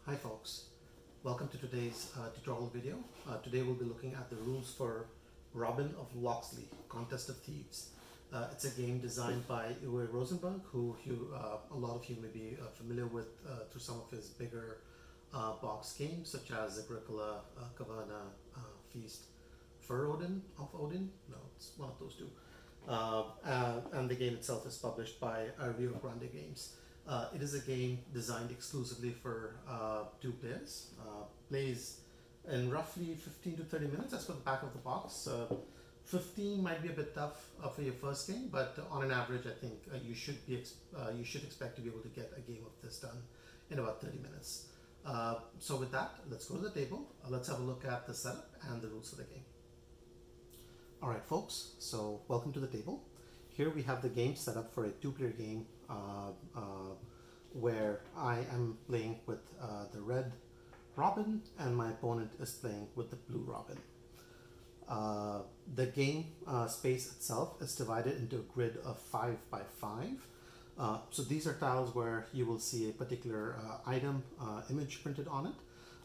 Hi folks, welcome to today's tutorial video. Today we'll be looking at the rules for Robin of Locksley, Contest of Thieves. It's a game designed by Uwe Rosenberg, who a lot of you may be familiar with through some of his bigger box games such as Agricola, Caverna, Feast for Odin, of Odin? No, it's one of those two. And the game itself is published by Rio Grande Games. It is a game designed exclusively for 2 players. Plays in roughly 15 to 30 minutes. That's for the back of the box. 15 might be a bit tough for your first game, but on an average, I think you should expect to be able to get a game of this done in about 30 minutes. So with that, let's go to the table. Let's have a look at the setup and the rules for the game. All right, folks. So welcome to the table. Here we have the game set up for a 2-player game where I am playing with the red Robin and my opponent is playing with the blue Robin. The game space itself is divided into a grid of 5 by 5. So these are tiles where you will see a particular item image printed on it.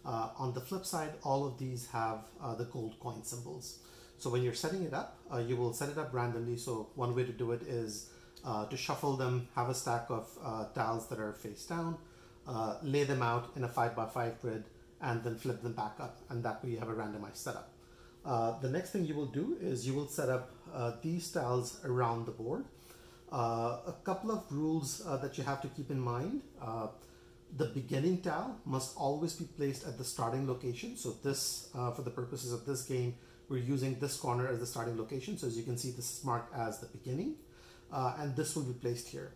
On the flip side, all of these have the gold coin symbols. So when you're setting it up, you will set it up randomly. So one way to do it is to shuffle them, have a stack of tiles that are face down, lay them out in a 5 by 5 grid, and then flip them back up. And that way you have a randomized setup. The next thing you will do is you will set up these tiles around the board. A couple of rules that you have to keep in mind. The beginning tile must always be placed at the starting location. So this, for the purposes of this game, we're using this corner as the starting location. So as you can see, this is marked as the beginning, and this will be placed here.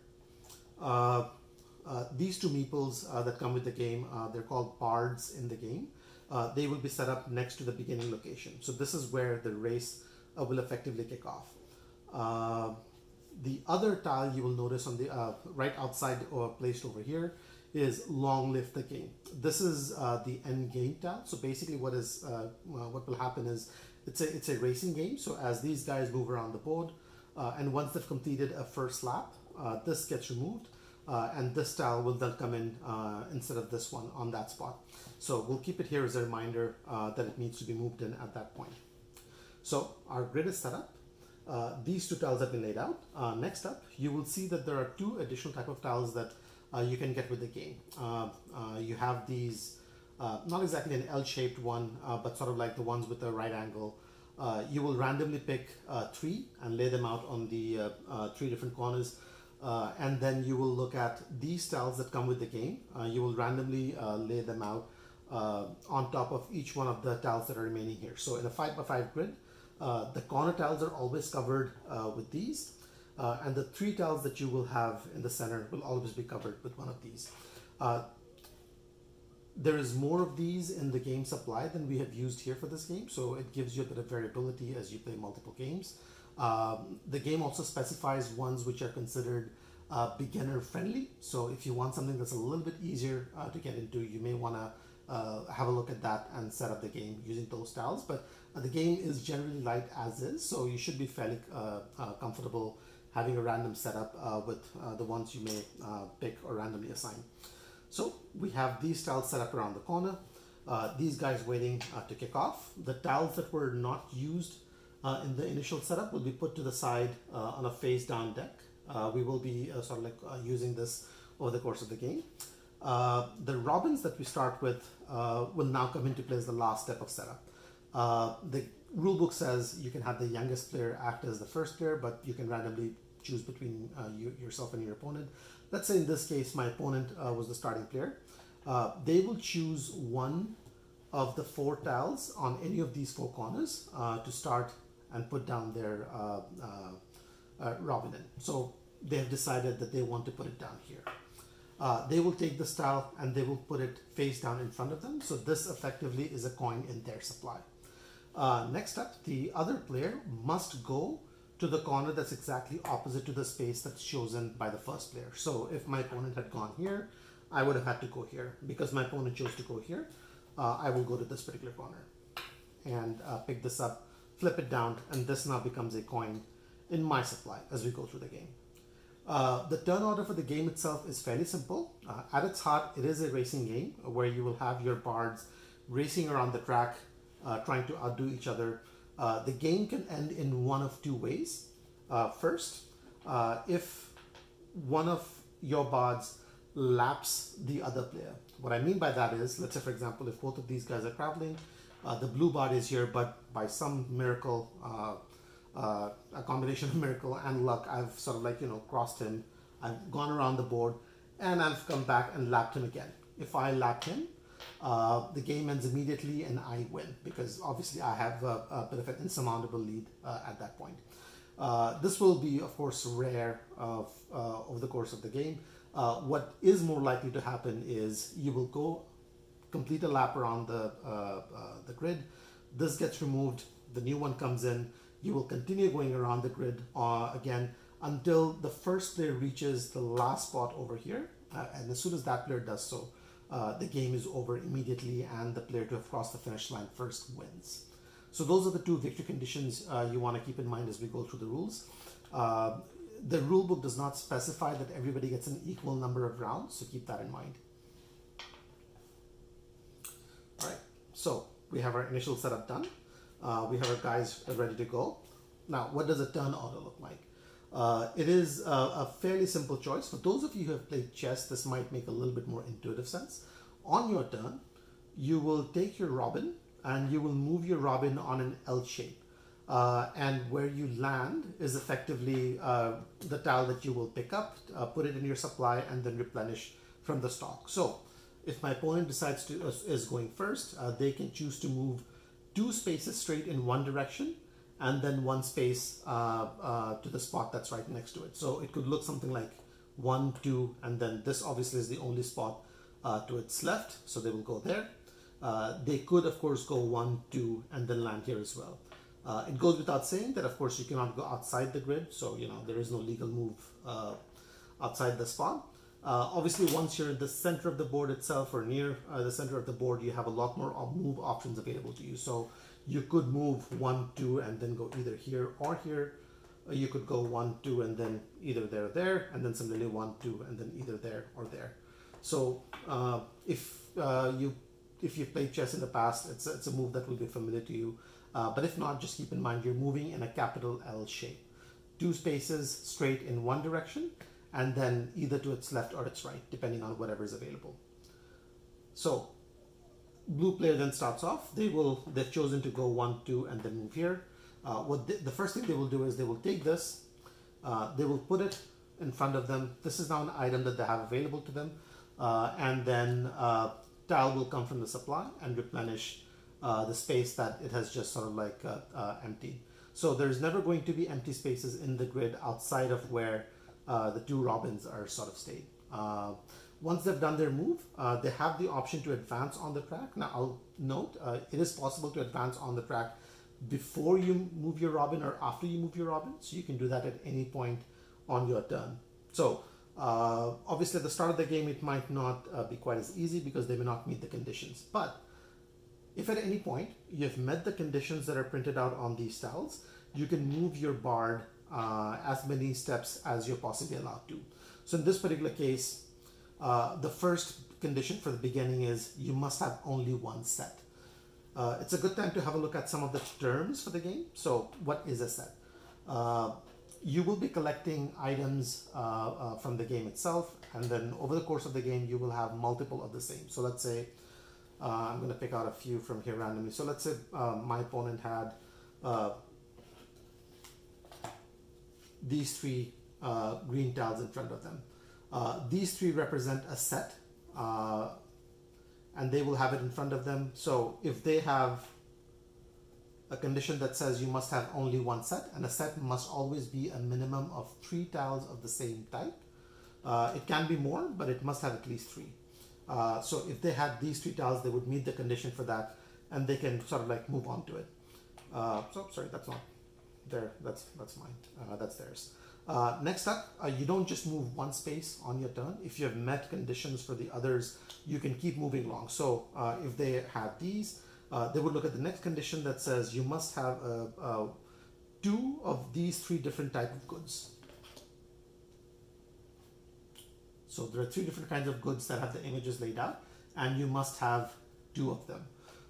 These 2 meeples that come with the game, they're called bards in the game. They will be set up next to the beginning location. So this is where the race will effectively kick off. The other tile you will notice on the right outside or placed over here is long live the king. This is the end game tile. So basically what will happen is it's a racing game. So as these guys move around the board, and once they've completed a first lap, this gets removed, and this tile will then come in instead of this one on that spot. So we'll keep it here as a reminder that it needs to be moved in at that point. So our grid is set up. These 2 tiles have been laid out. Next up, you will see that there are 2 additional type of tiles that you can get with the game. You have these, not exactly an L-shaped one, but sort of like the ones with the right angle. You will randomly pick 3 and lay them out on the 3 different corners. And then you will look at these tiles that come with the game. You will randomly lay them out on top of each one of the tiles that are remaining here. So in a 5 by 5 grid, the corner tiles are always covered with these. And the 3 tiles that you will have in the center will always be covered with one of these. There is more of these in the game supply than we have used here for this game, so it gives you a bit of variability as you play multiple games. The game also specifies ones which are considered beginner friendly, so if you want something that's a little bit easier to get into, you may want to have a look at that and set up the game using those tiles. But the game is generally light as is, so you should be fairly comfortable having a random setup with the ones you may pick or randomly assign. So we have these tiles set up around the corner. These guys waiting to kick off. The tiles that were not used in the initial setup will be put to the side on a face down deck. We will be sort of like using this over the course of the game. The Robins that we start with will now come into play as the last step of setup. The rulebook says you can have the youngest player act as the first player, but you can randomly choose between yourself and your opponent. Let's say in this case, my opponent was the starting player. They will choose one of the 4 tiles on any of these 4 corners to start and put down their Robin in. So they have decided that they want to put it down here. They will take this tile and they will put it face down in front of them. So this effectively is a coin in their supply. Next up, the other player must go to the corner that's exactly opposite to the space that's chosen by the first player. So if my opponent had gone here, I would have had to go here. Because my opponent chose to go here, I will go to this particular corner and pick this up, flip it down, and this now becomes a coin in my supply as we go through the game. The turn order for the game itself is fairly simple. At its heart, it is a racing game where you will have your bards racing around the track, trying to outdo each other. The game can end in one of two ways. First, if one of your bards laps the other player. What I mean by that is, let's say for example, if both of these guys are traveling, the blue bard is here, but by some miracle, a combination of miracle and luck, I've sort of like, crossed him. I've gone around the board and I've come back and lapped him again. If I lapped him, the game ends immediately and I win, because obviously I have a bit of an insurmountable lead at that point. This will be, of course, rare over the course of the game. What is more likely to happen is you will go complete a lap around the grid. This gets removed, the new one comes in. You will continue going around the grid again until the first player reaches the last spot over here. And as soon as that player does so, the game is over immediately, and the player to have crossed the finish line first wins. So those are the two victory conditions you want to keep in mind as we go through the rules. The rule book does not specify that everybody gets an equal number of rounds, so keep that in mind. All right, so we have our initial setup done. We have our guys ready to go. Now, what does a turn order look like? It is a fairly simple choice. For those of you who have played chess, this might make a little bit more intuitive sense. On your turn, you will take your robin and you will move your robin on an L shape. And where you land is effectively the tile that you will pick up, put it in your supply, and then replenish from the stock. So if my opponent decides to is going first, they can choose to move 2 spaces straight in one direction, and then 1 space to the spot that's right next to it. So it could look something like 1, 2, and then this obviously is the only spot to its left, so they will go there. They could, of course, go 1, 2, and then land here as well. It goes without saying that, of course, you cannot go outside the grid, so there is no legal move outside the spot. Obviously, once you're in the center of the board itself, or near the center of the board, you have a lot more move options available to you. So you could move 1, 2, and then go either here or here. You could go 1, 2, and then either there or there, and then similarly 1, 2, and then either there or there. So if you've played chess in the past, it's a move that will be familiar to you. But if not, just keep in mind you're moving in a capital L shape. 2 spaces straight in one direction, and then either to its left or its right, depending on whatever is available. So blue player then starts off. They've chosen to go 1, 2, and then move here. The first thing they will do is they will take this, they will put it in front of them. This is now an item that they have available to them, and then tile will come from the supply and replenish the space that it has just sort of like emptied. So there's never going to be empty spaces in the grid outside of where the 2 robins are sort of stayed. Once they've done their move, they have the option to advance on the track. Now I'll note, it is possible to advance on the track before you move your robin or after you move your robin. So you can do that at any point on your turn. So obviously at the start of the game, it might not be quite as easy because they may not meet the conditions. But if at any point you've met the conditions that are printed out on these tiles, you can move your bard as many steps as you're possibly allowed to. So in this particular case, the first condition for the beginning is you must have only 1 set. It's a good time to have a look at some of the terms for the game. So what is a set? You will be collecting items from the game itself, and then over the course of the game, you will have multiple of the same. So let's say, I'm going to pick out a few from here randomly. So let's say my opponent had these 3 green tiles in front of them. These 3 represent a set, and they will have it in front of them. So if they have a condition that says you must have only 1 set, and a set must always be a minimum of 3 tiles of the same type. It can be more, but it must have at least 3. So if they had these 3 tiles, they would meet the condition for that, and they can sort of like move on to it. So sorry, that's not there. That's mine. That's theirs. Next up, you don't just move 1 space on your turn. If you have met conditions for the others, you can keep moving along. So if they had these, they would look at the next condition that says you must have 2 of these 3 different type of goods. 2 of these 3 different type of goods. So let's say my opponent had these 3 tiles in front of them. These 3 represent a set. And they will have it in front of them. So if they had these, they would have 2 of these 3 tiles. They would meet the condition for that. So there are 3 different kinds of goods that have the images laid out, and you must have 2 of them.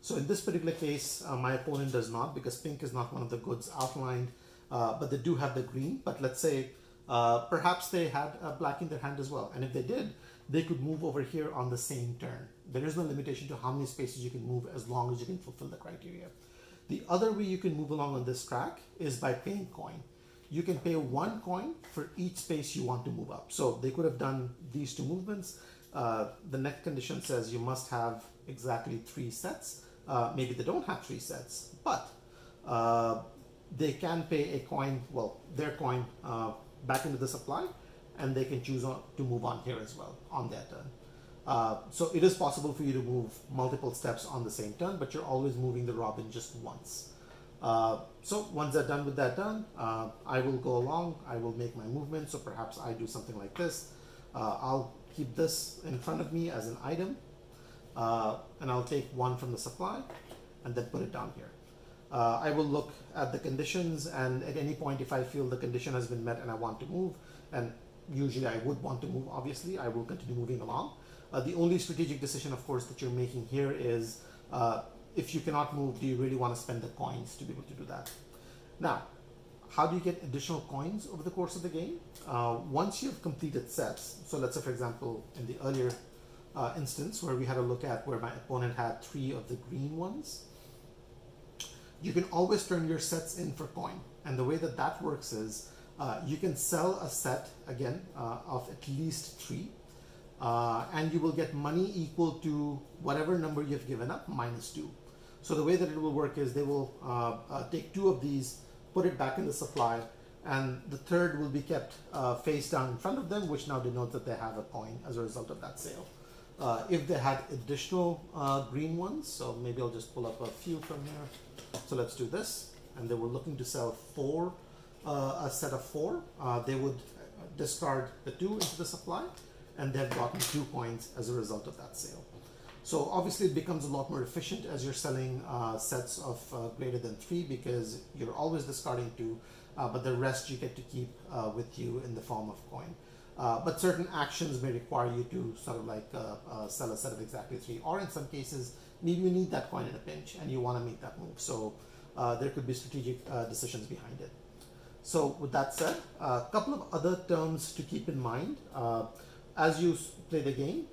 So in this particular case, my opponent does not, because pink is not one of the goods outlined, but they do have the green. But let's say perhaps they had black in their hand as well. And if they did, they could move over here on the same turn. There is no limitation to how many spaces you can move as long as you can fulfill the criteria. The other way you can move along on this track is by paying coin. You can pay 1 coin for each space you want to move up. So they could have done these 2 movements. The next condition says you must have exactly 3 sets. Maybe they don't have 3 sets, but they can pay a coin, well, their coin back into the supply, and they can choose to move on here as well on their turn. So it is possible for you to move multiple steps on the same turn, but you're always moving the robin just once. So once they're done with that turn, I will go along, I will make my movement. So perhaps I do something like this. I'll keep this in front of me as an item, and I'll take 1 from the supply and then put it down here. I will look at the conditions, and at any point if I feel the condition has been met and I want to move, and usually I would want to move, obviously, I will continue moving along. The only strategic decision, of course, that you're making here is if you cannot move, do you really want to spend the coins to be able to do that? Now, how do you get additional coins over the course of the game? Once you've completed sets, so let's say, for example, in the earlier instance where we had a look at where my opponent had 3 of the green ones, you can always turn your sets in for coin. And the way that that works is you can sell a set, again, of at least 3, and you will get money equal to whatever number you've given up minus 2. So the way that it will work is they will take 2 of these, put it back in the supply, and the third will be kept face down in front of them, which now denotes that they have a coin as a result of that sale. If they had additional green ones, so maybe I'll just pull up a few from here. So let's do this. And they were looking to sell 4, a set of 4. They would discard the 2 into the supply, and they've gotten 2 coins as a result of that sale. So obviously it becomes a lot more efficient as you're selling sets of greater than 3, because you're always discarding 2, but the rest you get to keep with you in the form of coin. But certain actions may require you to sort of like sell a set of exactly 3, or in some cases, you need that coin in a pinch and you want to make that move. So there could be strategic decisions behind it. So with that said, a couple of other terms to keep in mind. As you play the game,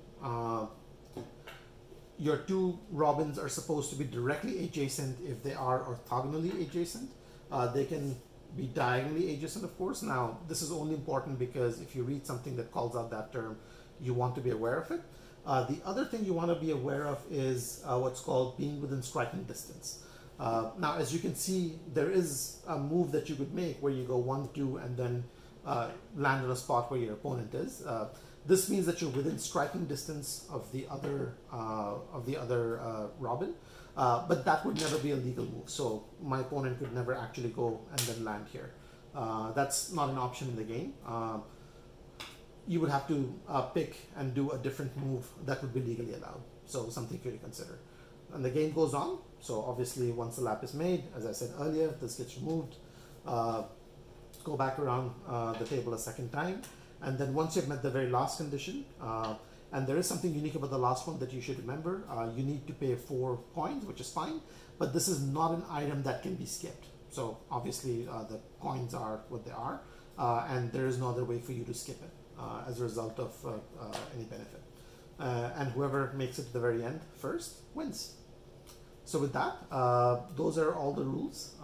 your 2 robins are supposed to be directly adjacent if they are orthogonally adjacent. They can be diagonally adjacent, of course. Now, this is only important because if you read something that calls out that term, you want to be aware of it. The other thing you want to be aware of is what's called being within striking distance. Now, as you can see, there is a move that you could make where you go 1, 2, and then land on a spot where your opponent is. This means that you're within striking distance of the other robin, but that would never be a legal move. So my opponent could never actually go and then land here. That's not an option in the game. You would have to pick and do a different move that would be legally allowed. So something for you to consider. And the game goes on. So obviously once the lap is made, as I said earlier, this gets removed. Go back around the table a second time. And then once you've met the very last condition, and there is something unique about the last one that you should remember, you need to pay 4 coins, which is fine, but this is not an item that can be skipped. So obviously the coins are what they are, and there is no other way for you to skip it as a result of any benefit. And whoever makes it to the very end first wins. So with that, those are all the rules.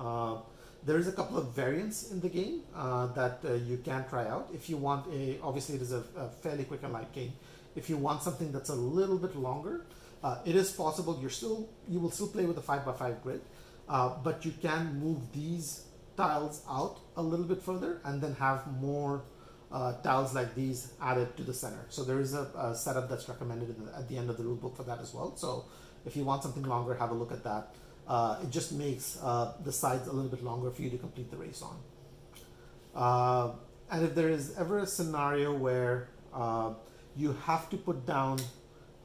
There is a couple of variants in the game that you can try out. If you want obviously it is a fairly quick and light game. If you want something that's a little bit longer, it is possible you will still play with a 5x5 grid, but you can move these tiles out a little bit further and then have more tiles like these added to the center. So there is a setup that's recommended at the end of the rule book for that as well. So if you want something longer, have a look at that. It just makes the sides a little bit longer for you to complete the race on. And if there is ever a scenario where you have to put down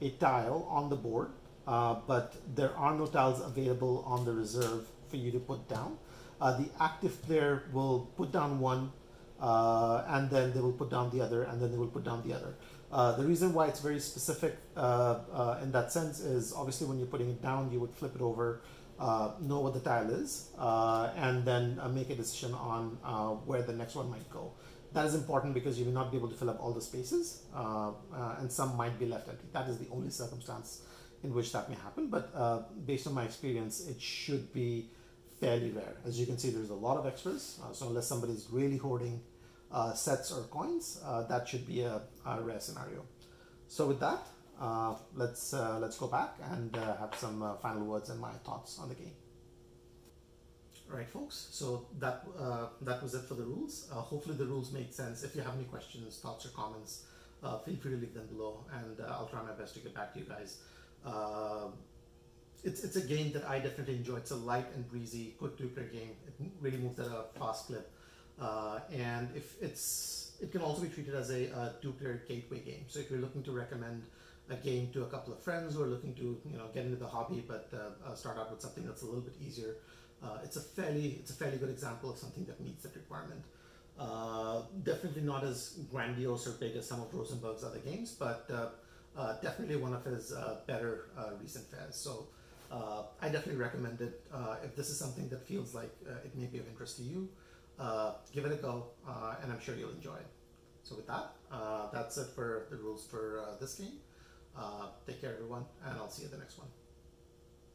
a tile on the board, but there are no tiles available on the reserve for you to put down, the active player will put down one, and then they will put down the other, and then they will put down the other. The reason why it's very specific in that sense is obviously when you're putting it down, you would flip it over, know what the tile is, and then make a decision on where the next one might go. That is important because you will not be able to fill up all the spaces, and some might be left empty. That is the only circumstance in which that may happen, but based on my experience, it should be fairly rare. As you can see, there's a lot of extras, so unless somebody's really hoarding sets or coins, that should be a rare scenario. So with that, let's go back and have some final words and my thoughts on the game. Right, folks. So that was it for the rules. Hopefully the rules made sense. If you have any questions, thoughts, or comments, feel free to leave them below, and I'll try my best to get back to you guys. It's a game that I definitely enjoy. It's a light and breezy, quick two-player game. It really moves at a fast clip, and it can also be treated as a two-player gateway game. So if you're looking to recommend a game to a couple of friends who are looking to get into the hobby but start out with something that's a little bit easier, it's a fairly good example of something that meets that requirement. Definitely not as grandiose or big as some of Rosenberg's other games, but definitely one of his better recent fares. So I definitely recommend it. If this is something that feels like it may be of interest to you, give it a go, and I'm sure you'll enjoy it. So with that, that's it for the rules for this game. Take care, everyone, and I'll see you at the next one.